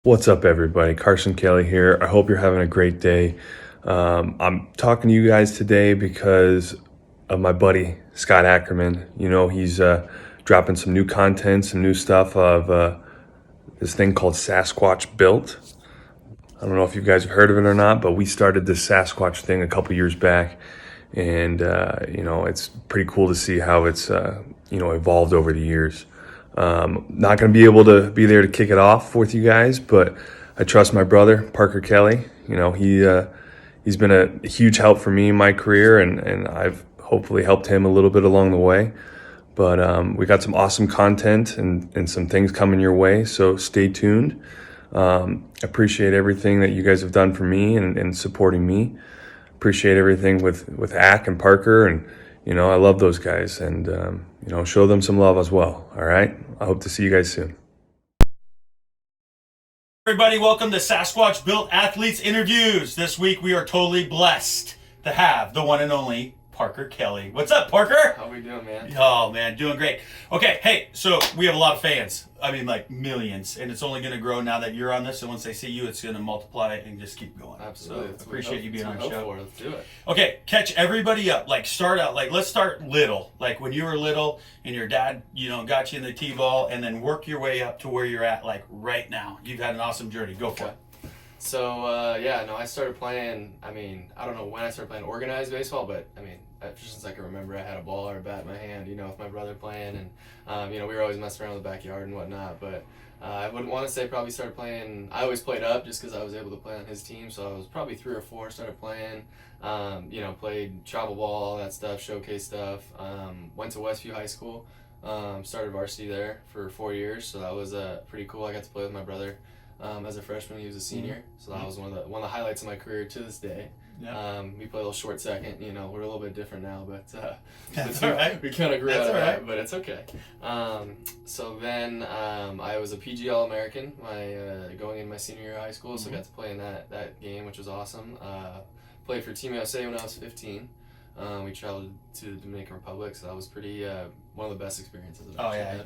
What's up, everybody? Carson Kelly here. I hope you're having a great day. I'm talking to you guys today because of my buddy Scott Ackerman. You know, he's dropping some new content, some new stuff of this thing called Sasquatch Built. I don't know if you guys have heard of it or not, but we started this Sasquatch thing a couple years back, and it's pretty cool to see how it's evolved over the years. Not going to be able to be there to kick it off with you guys, but I trust my brother, Parker Kelly. You know, he's been a huge help for me in my career, and I've hopefully helped him a little bit along the way. But we got some awesome content and some things coming your way, so stay tuned. Appreciate everything that you guys have done for me and supporting me. Appreciate everything with Ack and Parker, and I love those guys, and show them some love as well. All right, I hope to see you guys soon. Everybody, welcome to Sasquatch Built Athletes Interviews. This week we are totally blessed to have the one and only Parker Kelly. What's up, Parker? How we doing, man? Oh, man, doing great. Okay, hey, so we have a lot of fans. I mean, like millions, and it's only going to grow now that you're on this. And once they see you, it's going to multiply and just keep going. Absolutely. So appreciate you being on the show. Let's do it. Okay, catch everybody up. Like, start out. Like, let's start little. Like when you were little and your dad, got you in the T-ball, and then work your way up to where you're at. Like right now, you've had an awesome journey. Go for it. So I started playing. I mean, I don't know when I started playing organized baseball, but I mean, ever since I can remember, I had a ball or a bat in my hand, with my brother playing, and we were always messing around in the backyard and whatnot. But I wouldn't want to say probably started playing. I always played up just because I was able to play on his team. So I was probably 3 or 4, started playing. Played travel ball, all that stuff, showcase stuff. Went to Westview High School. Started varsity there for 4 years, so that was pretty cool. I got to play with my brother as a freshman. He was a senior, so that was one of the highlights of my career to this day. Yeah. We play a little short second. We're a little bit different now, but that's all right. We kind of grew out of that, but it's okay. So then I was a PG All-American going in my senior year of high school, so I got to play in that game, which was awesome. Played for Team USA when I was 15. We traveled to the Dominican Republic, so that was pretty one of the best experiences.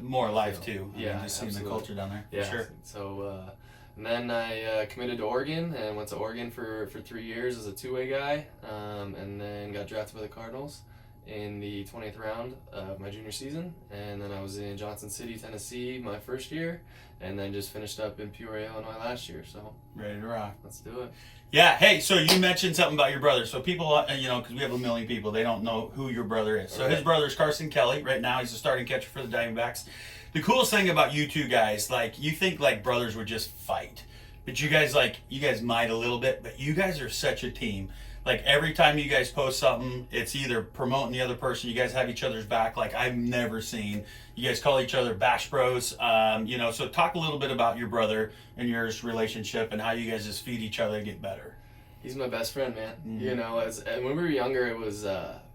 More life too. Just seeing absolutely. the culture down there. Yeah, sure. So. And then I committed to Oregon and went to Oregon for 3 years as a two-way guy, and then got drafted by the Cardinals in the 20th round of my junior season. And then I was in Johnson City, Tennessee my first year, and then just finished up in Peoria, Illinois last year. So ready to rock. Let's do it. Yeah. Hey, so you mentioned something about your brother. So people, because we have a million people, they don't know who your brother is. So his brother is Carson Kelly. Right now, he's a starting catcher for the Diamondbacks. The coolest thing about you two guys, like, you think like brothers would just fight, but you guys might a little bit, but you guys are such a team. Like every time you guys post something, it's either promoting the other person. You guys have each other's back like I've never seen. You guys call each other Bash Bros. So talk a little bit about your brother and yours relationship and how you guys just feed each other to get better. He's my best friend, man. Mm-hmm. And when we were younger, it was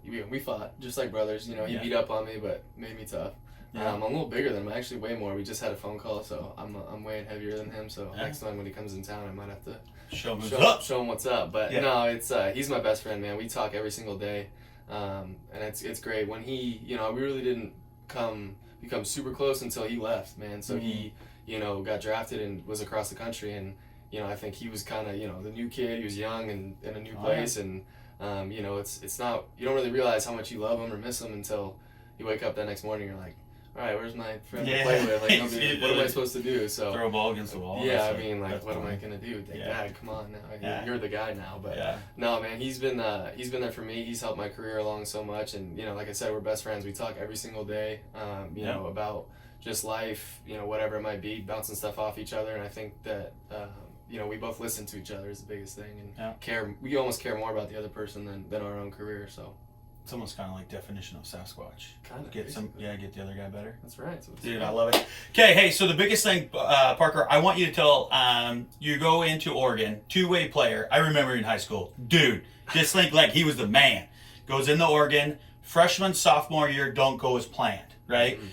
we fought just like brothers. He beat up on me, but made me tough. Yeah. I'm a little bigger than him, actually, way more. We just had a phone call, so I'm way heavier than him. So next time when he comes in town, I might have to show him what's up. But no, it's he's my best friend, man. We talk every single day, and it's great. When he, we really didn't become super close until he left, man. So he, got drafted and was across the country, and I think he was kind of the new kid. He was young and in a new place, and it's not, you don't really realize how much you love him or miss him until you wake up that next morning. You're like, all right, where's my friend to play with? Like, what am I supposed to do? So throw a ball against the wall. Yeah, I mean, like, what am I gonna do? Dad, come on now. You're the guy now. But no, man, he's been there for me. He's helped my career along so much, and like I said, we're best friends. We talk every single day. About just life, whatever it might be, bouncing stuff off each other, and I think that we both listen to each other is the biggest thing, and care. We almost care more about the other person than our own career. So. It's almost kind of like definition of Sasquatch. Kind of. Get the other guy better. That's right. So dude, I love it. Okay, hey, so the biggest thing, Parker, I want you to tell, you go into Oregon, two-way player. I remember in high school. Dude, just think like he was the man. Goes into Oregon, freshman, sophomore year, don't go as planned, right? Mm-hmm.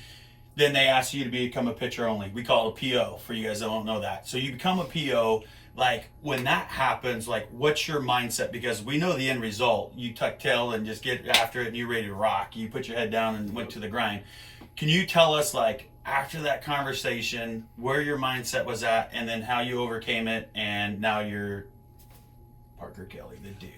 Then they ask you to become a pitcher only. We call it a PO for you guys that don't know that. So you become a PO. Like when that happens, like what's your mindset? Because we know the end result. You tuck tail and just get after it and you're ready to rock. You put your head down and went to the grind. Can you tell us, like, after that conversation, where your mindset was at and then how you overcame it, and now you're Parker Kelly, the dude?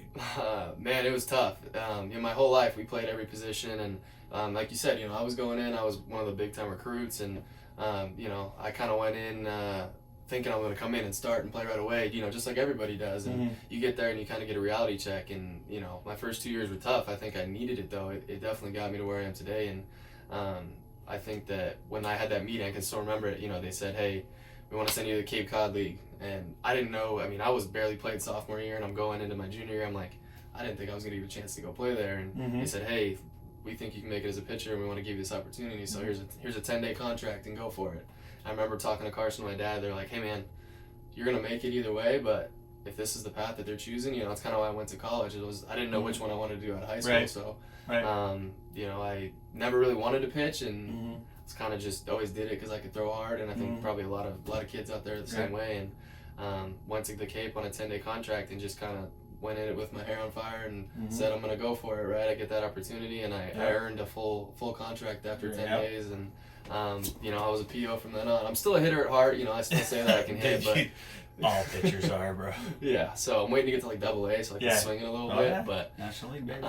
Man, it was tough. My whole life we played every position, and like you said, I was going in. I was one of the big time recruits, and I kind of went in thinking I'm going to come in and start and play right away. Just like everybody does. And you get there and you kind of get a reality check. And my first 2 years were tough. I think I needed it though. It definitely got me to where I am today. And I think that when I had that meeting, I can still remember it. They said, "Hey, we want to send you to the Cape Cod League." And I didn't know. I mean, I was barely played sophomore year, and I'm going into my junior year. I'm like, I didn't think I was going to get a chance to go play there. And they said, "Hey, we think you can make it as a pitcher, and we want to give you this opportunity. So here's a 10-day contract, and go for it." I remember talking to Carson and my dad. They're like, "Hey, man, you're going to make it either way, but if this is the path that they're choosing, it's kind of why I went to college. I didn't know which one I wanted to do out of high school, Right. so Right. I never really wanted to pitch, and it's kind of just always did it because I could throw hard, and I think probably a lot of kids out there are the same way. And went to the Cape on a 10-day contract and just kind of went in it with my hair on fire and said, I'm going to go for it, right? I get that opportunity, and I earned a full contract after 10 days, and I was a PO from then on. I'm still a hitter at heart, I still say that I can hit, but all pitchers are, bro. Yeah, so I'm waiting to get to like AA so I can swing it a little bit. But National League, baby.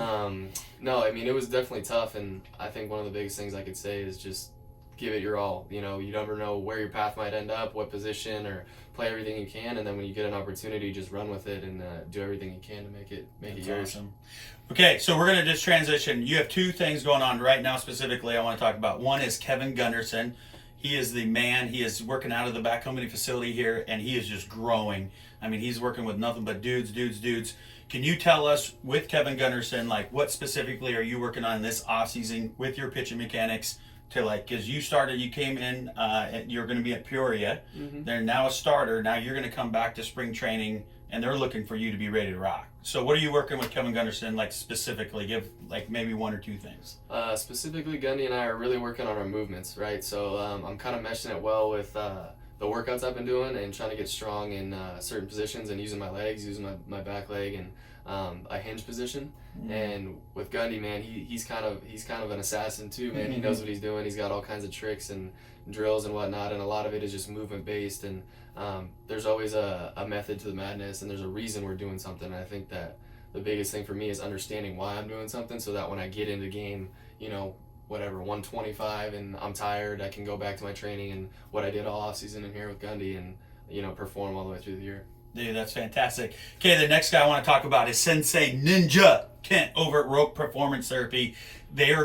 No, I mean, it was definitely tough, and I think one of the biggest things I could say is just give it your all. You never know where your path might end up, what position, or play everything you can, and then when you get an opportunity, just run with it and do everything you can to make it yours. Awesome. Okay, so we're going to just transition. You have two things going on right now specifically I want to talk about. One is Kevin Gunderson. He is the man. He is working out of the back company facility here, and he is just growing. I mean, he's working with nothing but dudes. Can you tell us, with Kevin Gunderson, like, what specifically are you working on this offseason with your pitching mechanics to, like, because you came in, you're going to be at Peoria. They're now a starter. Now you're going to come back to spring training, and they're looking for you to be ready to rock. So what are you working with Kevin Gunderson, like, specifically? Give, like, maybe one or two things. Specifically, Gundy and I are really working on our movements, right? So I'm kind of meshing it well with the workouts I've been doing and trying to get strong in certain positions and using my legs, using my back leg and a hinge position. And with Gundy, man, he's kind of an assassin too, man. He knows what he's doing. He's got all kinds of tricks and drills and whatnot, and a lot of it is just movement based. And there's always a method to the madness, and there's a reason we're doing something. And I think that the biggest thing for me is understanding why I'm doing something, so that when I get into game, 125 and I'm tired, I can go back to my training and what I did all off season in here with Gundy and perform all the way through the year. Dude, that's fantastic. Okay, the next guy I want to talk about is Sensei Ninja Kent over at Rogue Performance Therapy. They are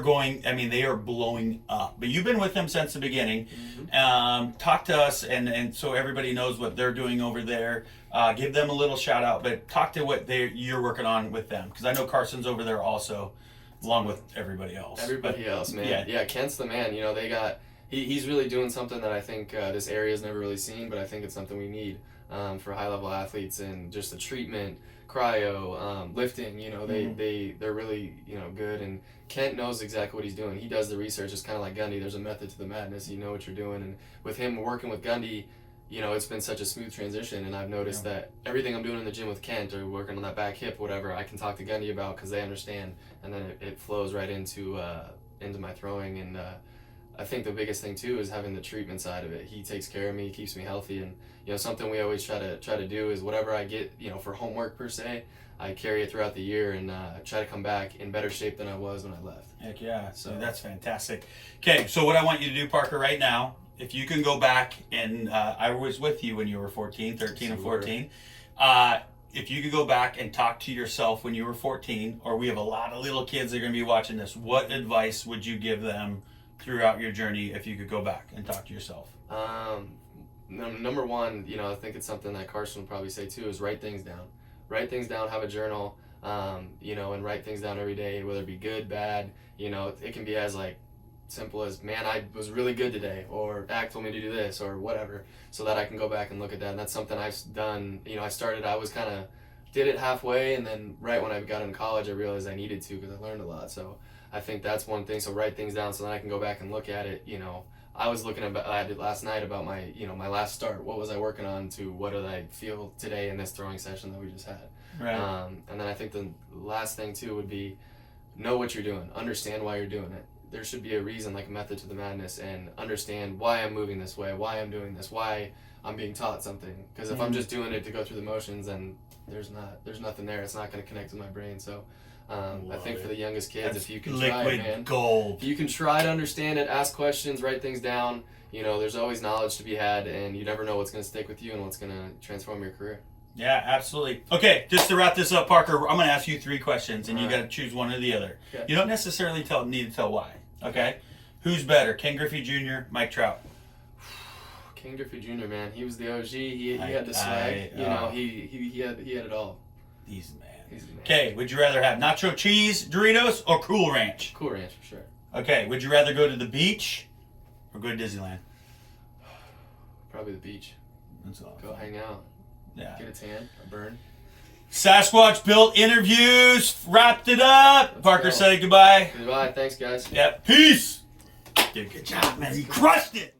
blowing up. But you've been with them since the beginning. Talk to us, and so everybody knows what they're doing over there. Give them a little shout out, but talk to what you're working on with them, because I know Carson's over there also, along with everybody else. Everybody else, man. Yeah, Kent's the man. He's really doing something that I think this area's never really seen, but I think it's something we need for high-level athletes, and just the treatment, cryo, lifting. They're really good, and Kent knows exactly what he's doing. He does the research. It's kind of like Gundy. There's a method to the madness. You know what you're doing, and with him working with Gundy, it's been such a smooth transition, and I've noticed that everything I'm doing in the gym with Kent or working on that back hip, whatever, I can talk to Gundy about because they understand, and then it flows right into my throwing. And I think the biggest thing too is having the treatment side of it. He takes care of me, keeps me healthy, and something we always try to do is whatever I get for homework per se, I carry it throughout the year and try to come back in better shape than I was when I left. Heck yeah, so that's fantastic. Okay, so what I want you to do, Parker, right now, if you can go back, and I was with you when you were 13 and 14. If you could go back and talk to yourself when you were 14, or we have a lot of little kids that are going to be watching this, what advice would you give them throughout your journey if you could go back and talk to yourself? Number one, I think it's something that Carson would probably say too, is write things down. Write things down, have a journal, and write things down every day, whether it be good, bad. It can be as like simple as, man, I was really good today, or Act told me to do this, or whatever, so that I can go back and look at that. And that's something I've done. I was kind of did it halfway, and then right when I got into college, I realized I needed to, because I learned a lot. So I think that's one thing. So write things down so that I can go back and look at it, I was looking at it last night about my, my last start. What was I working on to what did I feel today in this throwing session that we just had? Right. And then I think the last thing too would be know what you're doing. Understand why you're doing it. There should be a reason, like a method to the madness, and understand why I'm moving this way, why I'm doing this, why I'm being taught something. Because if I'm just doing it to go through the motions, then there's nothing there. It's not going to connect with my brain. So I think for the youngest kids, if you can try it, man, gold. if you can try to understand it, ask questions, write things down, there's always knowledge to be had, and you never know what's going to stick with you and what's going to transform your career. Yeah, absolutely. Okay, just to wrap this up, Parker, I'm going to ask you 3 questions, and you got to choose one or the other. Okay. You don't necessarily need to tell why. Okay? Who's better, Ken Griffey Jr., Mike Trout? Ken Griffey Jr., man, he was the OG. He had the swag. He had it all. He's the man. He's the man. Okay, would you rather have nacho cheese Doritos or Cool Ranch? Cool Ranch for sure. Okay, would you rather go to the beach or go to Disneyland? Probably the beach. That's all. Go hang out. Yeah. Get a tan, a burn. Sasquatch Built interviews. Wrapped it up. Let's Parker, go. say goodbye. Goodbye. Thanks, guys. Yep. Peace. Dude, good job, man. You crushed it.